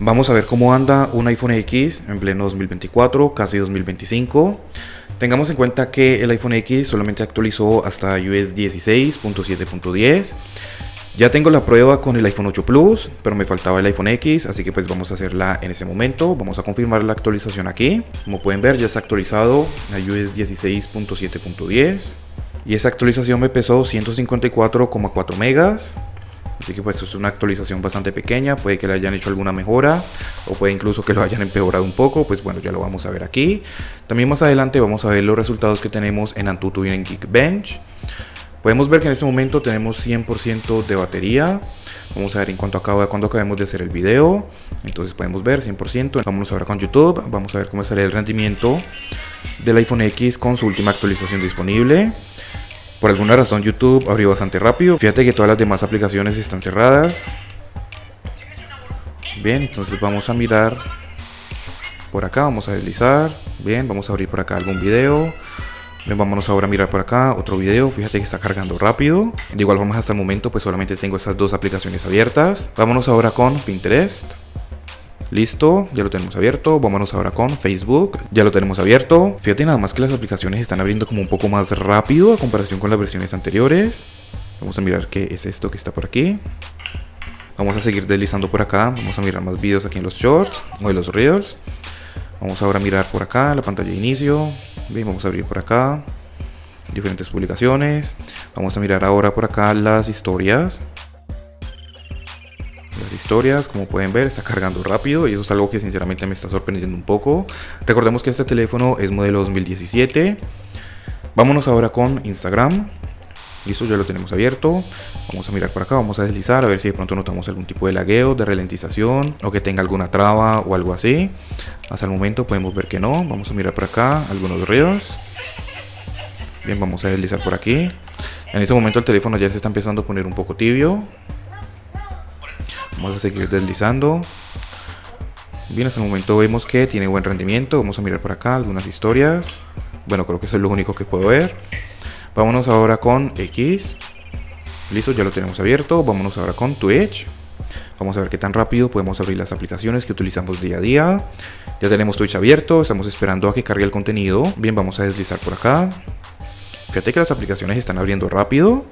Vamos a ver cómo anda un iPhone X en pleno 2024, casi 2025. Tengamos en cuenta que el iPhone X solamente actualizó hasta iOS 16.7.10. Ya tengo la prueba con el iPhone 8 Plus, pero me faltaba el iPhone X, así que pues vamos a hacerla en ese momento. Vamos a confirmar la actualización aquí. Como pueden ver, ya está actualizado a iOS 16.7.10. Y esa actualización me pesó 154,4 megas. Así que pues es una actualización bastante pequeña, puede que le hayan hecho alguna mejora o puede incluso que lo hayan empeorado un poco, pues bueno, ya lo vamos a ver aquí. También más adelante vamos a ver los resultados que tenemos en Antutu y en Geekbench. Podemos ver que en este momento tenemos 100% de batería. Vamos a ver en cuanto acabemos de hacer el video. Entonces podemos ver 100%. Vamos ahora con YouTube, vamos a ver cómo sale el rendimiento del iPhone X con su última actualización disponible. Por alguna razón YouTube abrió bastante rápido. Fíjate que todas las demás aplicaciones están cerradas. Bien, entonces vamos a mirar por acá, vamos a deslizar. Bien, vamos a abrir por acá algún video. Bien, vámonos ahora a mirar por acá otro video. Fíjate que está cargando rápido. De igual forma hasta el momento pues solamente tengo estas dos aplicaciones abiertas. Vámonos ahora con Pinterest. Listo, ya lo tenemos abierto. Vámonos ahora con Facebook. Ya lo tenemos abierto. Fíjate nada más que las aplicaciones están abriendo como un poco más rápido a comparación con las versiones anteriores. Vamos a mirar qué es esto que está por aquí. Vamos a seguir deslizando por acá. Vamos a mirar más videos aquí en los shorts o en los reels. Vamos ahora a mirar por acá la pantalla de inicio. Bien, vamos a abrir por acá diferentes publicaciones. Vamos a mirar ahora por acá las historias. Como pueden ver, está cargando rápido y eso es algo que sinceramente me está sorprendiendo un poco. Recordemos que este teléfono es modelo 2017. Vámonos ahora con Instagram. Listo, ya lo tenemos abierto. Vamos a mirar por acá, vamos a deslizar a ver si de pronto notamos algún tipo de lagueo, de ralentización o que tenga alguna traba o algo así. Hasta el momento podemos ver que no. Vamos a mirar por acá algunos reels. Bien, vamos a deslizar por aquí. En este momento el teléfono ya se está empezando a poner un poco tibio. Vamos a seguir deslizando. Bien, hasta el momento vemos que tiene buen rendimiento. Vamos a mirar por acá algunas historias. Bueno, creo que eso es lo único que puedo ver. Vámonos ahora con X. Listo, ya lo tenemos abierto. Vámonos ahora con Twitch. Vamos a ver qué tan rápido podemos abrir las aplicaciones que utilizamos día a día. Ya tenemos Twitch abierto. Estamos esperando a que cargue el contenido. Bien, vamos a deslizar por acá. Fíjate que las aplicaciones están abriendo rápido.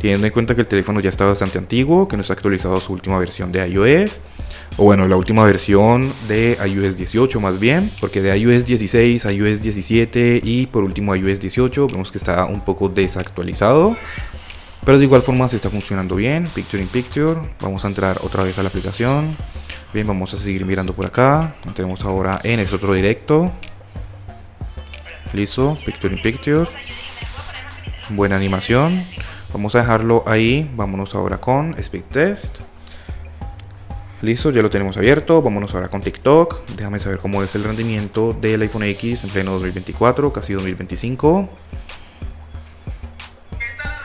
Teniendo en cuenta que el teléfono ya está bastante antiguo, que no está actualizado a su última versión de iOS, o bueno, la última versión de iOS 18 más bien, porque de iOS 16 a iOS 17 y por último iOS 18 vemos que está un poco desactualizado, pero de igual forma se está funcionando bien. Picture in Picture, vamos a entrar otra vez a la aplicación. Bien, vamos a seguir mirando por acá. Entremos ahora en este otro directo. Listo, Picture in Picture, buena animación. Vamos a dejarlo ahí. Vámonos ahora con Speed Test. Listo, ya lo tenemos abierto. Vámonos ahora con TikTok. Déjame saber cómo es el rendimiento del iPhone X en pleno 2024, casi 2025.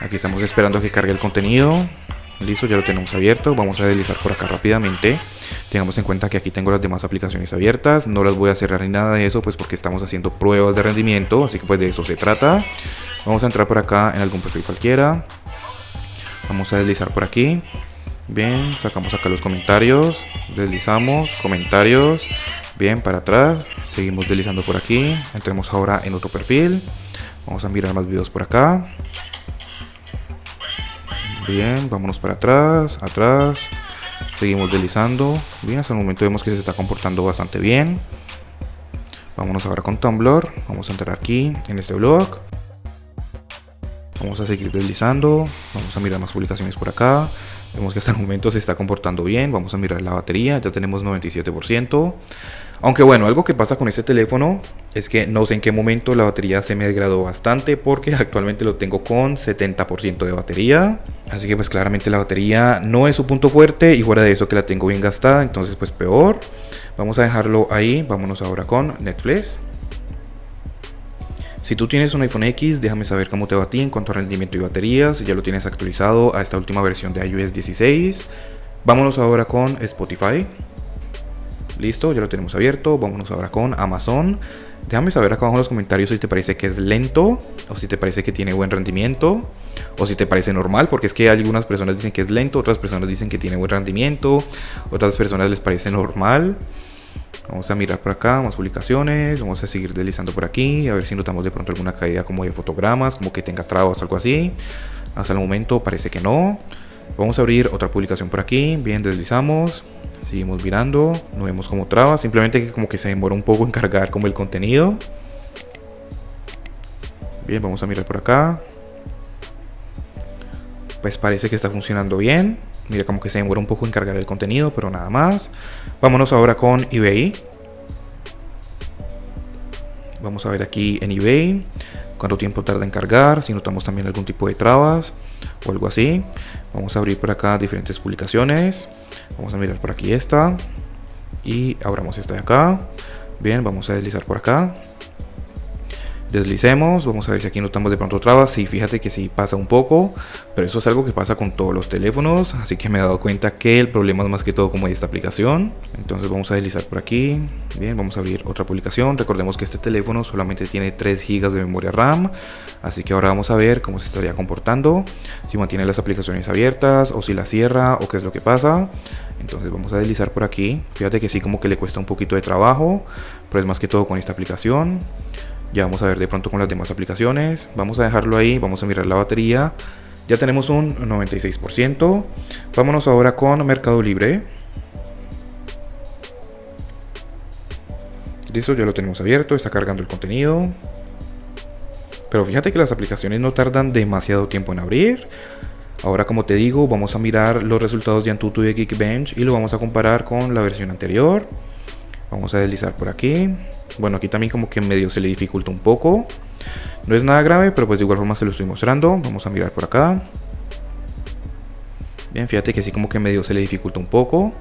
Aquí estamos esperando a que cargue el contenido. Listo, ya lo tenemos abierto. Vamos a deslizar por acá rápidamente. Tengamos en cuenta que aquí tengo las demás aplicaciones abiertas. No las voy a cerrar ni nada de eso, pues porque estamos haciendo pruebas de rendimiento. Así que pues de esto se trata. Vamos a entrar por acá en algún perfil cualquiera. Vamos a deslizar por aquí. Bien, sacamos acá los comentarios. Deslizamos, comentarios. Bien, para atrás. Seguimos deslizando por aquí. Entremos ahora en otro perfil. Vamos a mirar más videos por acá. Bien, vámonos para atrás, atrás. Seguimos deslizando. Bien, hasta el momento vemos que se está comportando bastante bien. Vámonos ahora con Tumblr. Vamos a entrar aquí en este blog. Vamos a seguir deslizando. Vamos a mirar más publicaciones por acá. Vemos que hasta el momento se está comportando bien. Vamos a mirar la batería. Ya tenemos 97%. Aunque bueno, algo que pasa con este teléfono es que no sé en qué momento la batería se me degradó bastante, porque actualmente lo tengo con 70% de batería. Así que pues claramente la batería no es su punto fuerte, y fuera de eso que la tengo bien gastada, entonces pues peor. Vamos a dejarlo ahí. Vámonos ahora con Netflix. Si tú tienes un iPhone X, déjame saber cómo te va a ti en cuanto a rendimiento y batería, si ya lo tienes actualizado a esta última versión de iOS 16. Vámonos ahora con Spotify. Listo, ya lo tenemos abierto. Vámonos ahora con Amazon. Déjame saber acá abajo en los comentarios si te parece que es lento o si te parece que tiene buen rendimiento, o si te parece normal, porque es que algunas personas dicen que es lento, otras personas dicen que tiene buen rendimiento, otras personas les parece normal. Vamos a mirar por acá, más publicaciones, vamos a seguir deslizando por aquí, a ver si notamos de pronto alguna caída como de fotogramas, como que tenga trabas o algo así. Hasta el momento parece que no. Vamos a abrir otra publicación por aquí, bien, deslizamos, seguimos mirando, no vemos como trabas, simplemente que como que se demora un poco en cargar como el contenido. Bien, vamos a mirar por acá. Pues parece que está funcionando bien. Mira como que se demora un poco en cargar el contenido, pero nada más. Vámonos ahora con eBay. Vamos a ver aquí en eBay cuánto tiempo tarda en cargar, si notamos también algún tipo de trabas o algo así. Vamos a abrir por acá diferentes publicaciones. Vamos a mirar por aquí esta y abramos esta de acá. Bien, vamos a deslizar por acá. Deslicemos, vamos a ver si aquí notamos de pronto trabas. Sí, fíjate que sí pasa un poco, pero eso es algo que pasa con todos los teléfonos, así que me he dado cuenta que el problema es más que todo como esta aplicación. Entonces vamos a deslizar por aquí. Bien, vamos a abrir otra publicación. Recordemos que este teléfono solamente tiene 3 GB de memoria RAM, así que ahora vamos a ver cómo se estaría comportando, si mantiene las aplicaciones abiertas o si las cierra o qué es lo que pasa. Entonces vamos a deslizar por aquí. Fíjate que sí como que le cuesta un poquito de trabajo, pero es más que todo con esta aplicación. Ya vamos a ver de pronto con las demás aplicaciones. Vamos a dejarlo ahí, vamos a mirar la batería. Ya tenemos un 96%. Vámonos ahora con Mercado Libre. Listo, ya lo tenemos abierto, está cargando el contenido. Pero fíjate que las aplicaciones no tardan demasiado tiempo en abrir. Ahora, como te digo, vamos a mirar los resultados de Antutu y de Geekbench y lo vamos a comparar con la versión anterior. Vamos a deslizar por aquí. Bueno, aquí también como que medio se le dificulta un poco. No es nada grave, pero pues de igual forma se lo estoy mostrando. Vamos a mirar por acá. Bien, fíjate que sí como que medio se le dificulta un poco.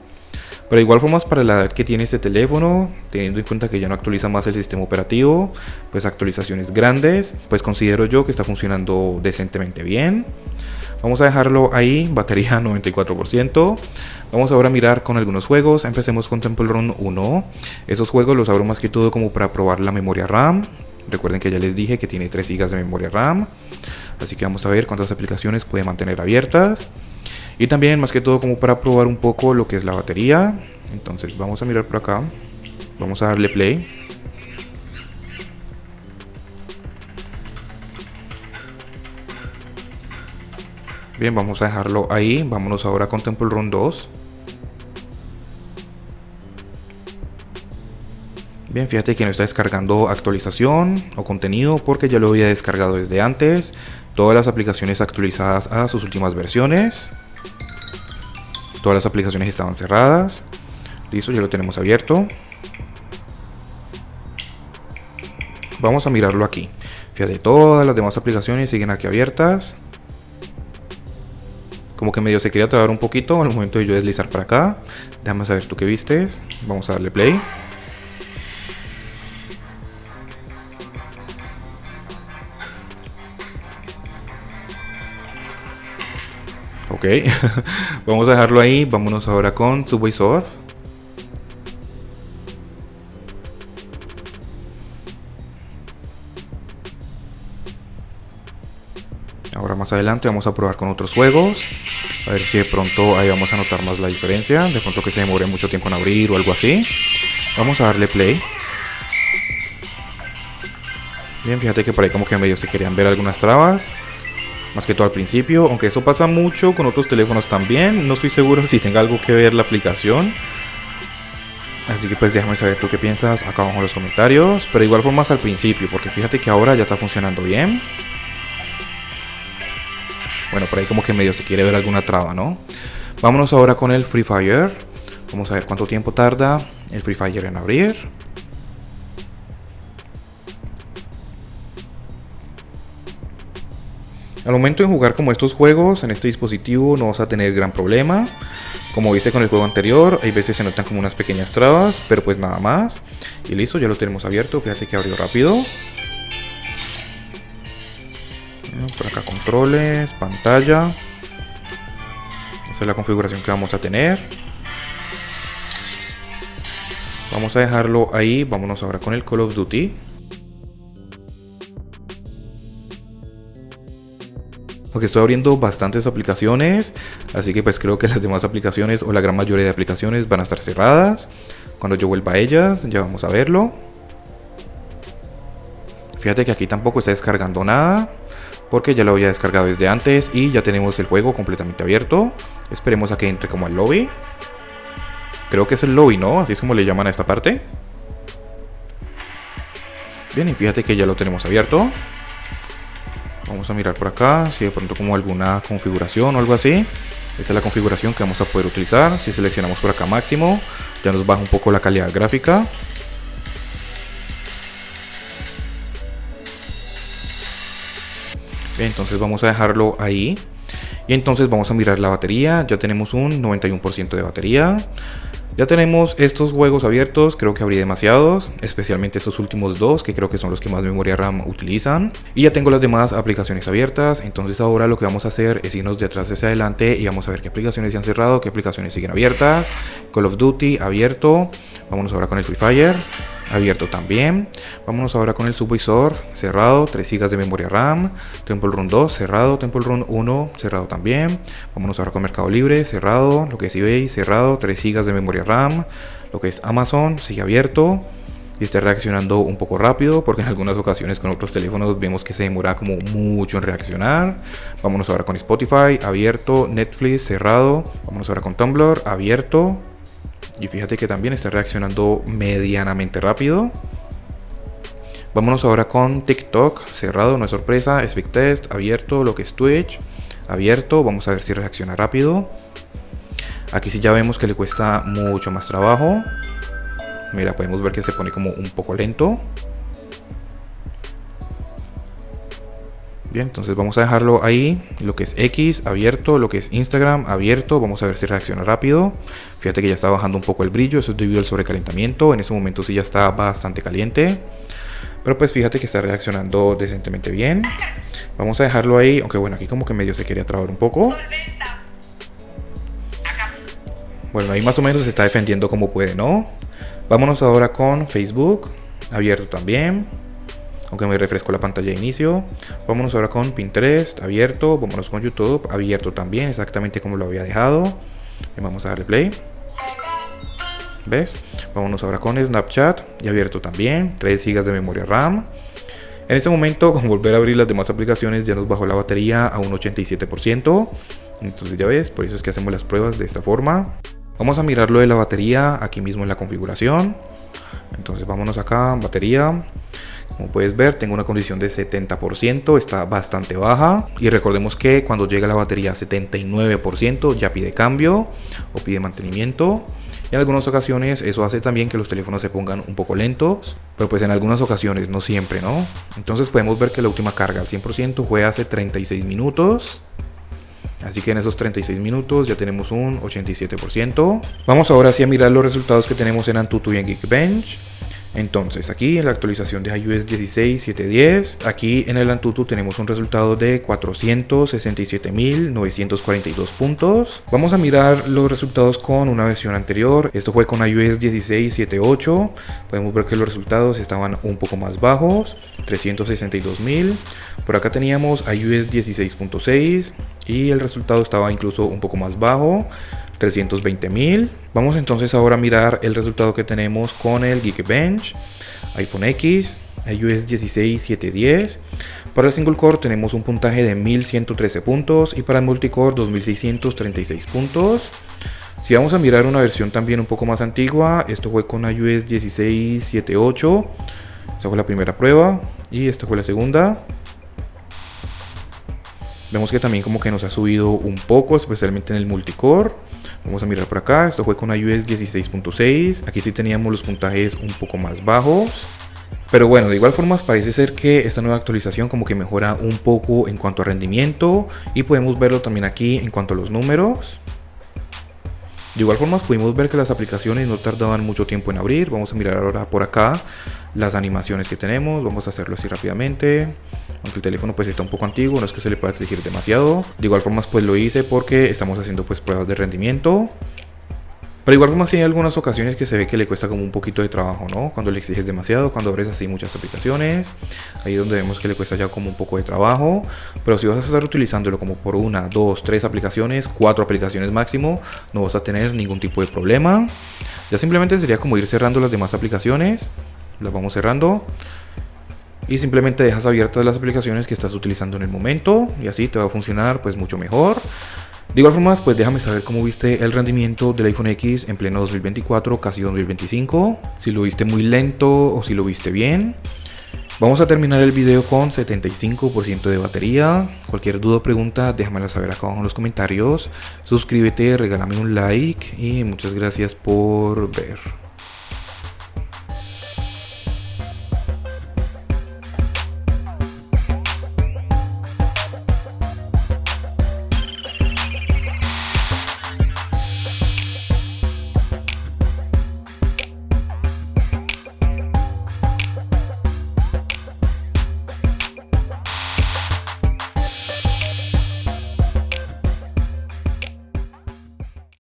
Pero de igual forma para la edad que tiene este teléfono, teniendo en cuenta que ya no actualiza más el sistema operativo, pues actualizaciones grandes, pues considero yo que está funcionando decentemente bien. Vamos a dejarlo ahí, batería 94%. Vamos ahora a mirar con algunos juegos. Empecemos con Temple Run 1. Esos juegos los abro más que todo como para probar la memoria RAM. Recuerden que ya les dije que tiene 3 GB de memoria RAM. Así que vamos a ver cuántas aplicaciones puede mantener abiertas. Y también más que todo como para probar un poco lo que es la batería. Entonces vamos a mirar por acá. Vamos a darle play. Bien, vamos a dejarlo ahí. Vámonos ahora con Temple Run 2. Bien, fíjate que no está descargando actualización o contenido porque ya lo había descargado desde antes. Todas las aplicaciones actualizadas a sus últimas versiones. Todas las aplicaciones estaban cerradas. Listo, ya lo tenemos abierto. Vamos a mirarlo aquí. Fíjate, todas las demás aplicaciones siguen aquí abiertas. Como que medio se quería trabar un poquito al momento de yo deslizar para acá. Déjame saber tú qué vistes. Vamos a darle play. Ok, vamos a dejarlo ahí. Vámonos ahora con Subway Surf. Ahora más adelante vamos a probar con otros juegos. A ver si de pronto ahí vamos a notar más la diferencia. De pronto que se demore mucho tiempo en abrir o algo así. Vamos a darle play. Bien, fíjate que por ahí como que medio se querían ver algunas trabas. Más que todo al principio, aunque eso pasa mucho con otros teléfonos también. No estoy seguro si tenga algo que ver la aplicación. Así que pues déjame saber tú qué piensas acá abajo en los comentarios. Pero de igual forma al principio, porque fíjate que ahora ya está funcionando bien. Bueno, por ahí como que medio se quiere ver alguna traba, ¿no? Vámonos ahora con el Free Fire. Vamos a ver cuánto tiempo tarda el Free Fire en abrir. Al momento de jugar como estos juegos en este dispositivo no vas a tener gran problema. Como viste con el juego anterior, hay veces se notan como unas pequeñas trabas, pero pues nada más. Y listo, ya lo tenemos abierto. Fíjate que abrió rápido. Por acá controles, pantalla. Esa es la configuración que vamos a tener. Vamos a dejarlo ahí. Vámonos ahora con el Call of Duty. Porque estoy abriendo bastantes aplicaciones, así que pues creo que las demás aplicaciones o la gran mayoría de aplicaciones van a estar cerradas. Cuando yo vuelva a ellas, ya vamos a verlo. Fíjate que aquí tampoco está descargando nada, porque ya lo había descargado desde antes y ya tenemos el juego completamente abierto. Esperemos a que entre como al lobby. Creo que es el lobby, ¿no? Así es como le llaman a esta parte. Bien, y fíjate que ya lo tenemos abierto. Vamos a mirar por acá, si de pronto como alguna configuración o algo así. Esta es la configuración que vamos a poder utilizar. Si seleccionamos por acá máximo, ya nos baja un poco la calidad gráfica. Bien, entonces vamos a dejarlo ahí. Y entonces vamos a mirar la batería. Ya tenemos un 91% de batería. Ya tenemos estos juegos abiertos, creo que habría demasiados, especialmente estos últimos dos, que creo que son los que más memoria RAM utilizan. Y ya tengo las demás aplicaciones abiertas, entonces ahora lo que vamos a hacer es irnos de atrás hacia adelante y vamos a ver qué aplicaciones se han cerrado, qué aplicaciones siguen abiertas. Call of Duty abierto, vámonos ahora con el Free Fire, abierto también. Vámonos ahora con el Subway Surf, cerrado, 3 GB de memoria RAM. Temple Run 2, cerrado. Temple Run 1, cerrado también. Vámonos ahora con Mercado Libre, cerrado. Lo que es eBay, cerrado, 3 GB de memoria RAM. Lo que es Amazon, sigue abierto. Y está reaccionando un poco rápido, porque en algunas ocasiones con otros teléfonos vemos que se demora como mucho en reaccionar. Vámonos ahora con Spotify, abierto. Netflix, cerrado. Vámonos ahora con Tumblr, abierto. Y fíjate que también está reaccionando medianamente rápido. Vámonos ahora con TikTok, cerrado, no es sorpresa. Speedtest, abierto. Lo que es Twitch, abierto. Vamos a ver si reacciona rápido. Aquí sí ya vemos que le cuesta mucho más trabajo. Mira, podemos ver que se pone como un poco lento. Bien, entonces vamos a dejarlo ahí. Lo que es X, abierto. Lo que es Instagram, abierto. Vamos a ver si reacciona rápido. Fíjate que ya está bajando un poco el brillo. Eso es debido al sobrecalentamiento. En ese momento sí ya está bastante caliente. Pero pues fíjate que está reaccionando decentemente bien. Vamos a dejarlo ahí. Aunque bueno, aquí como que medio se quería trabar un poco. Bueno, ahí más o menos se está defendiendo como puede, ¿no? Vámonos ahora con Facebook. Abierto también. Aunque me refresco la pantalla de inicio. Vámonos ahora con Pinterest, abierto. Vámonos con YouTube, abierto también, exactamente como lo había dejado. Y vamos a darle play. ¿Ves? Vámonos ahora con Snapchat, y abierto también, 3 GB de memoria RAM. En este momento, con volver a abrir las demás aplicaciones, ya nos bajó la batería a un 87%. Entonces ya ves, por eso es que hacemos las pruebas de esta forma. Vamos a mirar lo de la batería aquí mismo en la configuración. Entonces vámonos acá, batería. Como puedes ver, tengo una condición de 70%, está bastante baja. Y recordemos que cuando llega la batería a 79% ya pide cambio o pide mantenimiento. Y en algunas ocasiones eso hace también que los teléfonos se pongan un poco lentos. Pero pues en algunas ocasiones, no siempre, ¿no? Entonces podemos ver que la última carga al 100% fue hace 36 minutos. Así que en esos 36 minutos ya tenemos un 87%. Vamos ahora sí a mirar los resultados que tenemos en Antutu y en Geekbench. Entonces aquí en la actualización de iOS 16.7.10, aquí en el Antutu tenemos un resultado de 467.942 puntos. Vamos a mirar los resultados con una versión anterior. Esto fue con iOS 16.7.8. Podemos ver que los resultados estaban un poco más bajos, 362.000. Por acá teníamos iOS 16.6 y el resultado estaba incluso un poco más bajo, 320.000. Vamos entonces ahora a mirar el resultado que tenemos con el Geekbench, iPhone X, iOS 16.7.10. Para el single core tenemos un puntaje de 1113 puntos y para el multicore 2636 puntos. Si vamos a mirar una versión también un poco más antigua, esto fue con iOS 16.7.8. Esta fue la primera prueba y esta fue la segunda. Vemos que también como que nos ha subido un poco, especialmente en el multicore. Vamos a mirar por acá, esto fue con iOS 16.6. Aquí sí teníamos los puntajes un poco más bajos. Pero bueno, de igual forma parece ser que esta nueva actualización como que mejora un poco en cuanto a rendimiento. Y podemos verlo también aquí en cuanto a los números. De igual forma pudimos ver que las aplicaciones no tardaban mucho tiempo en abrir. Vamos a mirar ahora por acá las animaciones que tenemos. Vamos a hacerlo así rápidamente. Aunque el teléfono pues está un poco antiguo, no es que se le pueda exigir demasiado. De igual forma pues lo hice porque estamos haciendo pues pruebas de rendimiento. Pero igual forma sí hay algunas ocasiones que se ve que le cuesta como un poquito de trabajo, ¿no? Cuando le exiges demasiado, cuando abres así muchas aplicaciones, ahí es donde vemos que le cuesta ya como un poco de trabajo. Pero si vas a estar utilizándolo como por 1, 2, 3 aplicaciones, 4 aplicaciones máximo, no vas a tener ningún tipo de problema. Ya simplemente sería como ir cerrando las demás aplicaciones, las vamos cerrando. Y simplemente dejas abiertas las aplicaciones que estás utilizando en el momento y así te va a funcionar pues mucho mejor. De igual forma, pues déjame saber cómo viste el rendimiento del iPhone X en pleno 2024, casi 2025. Si lo viste muy lento o si lo viste bien. Vamos a terminar el video con 75% de batería. Cualquier duda o pregunta, déjamela saber acá abajo en los comentarios. Suscríbete, regálame un like y muchas gracias por ver.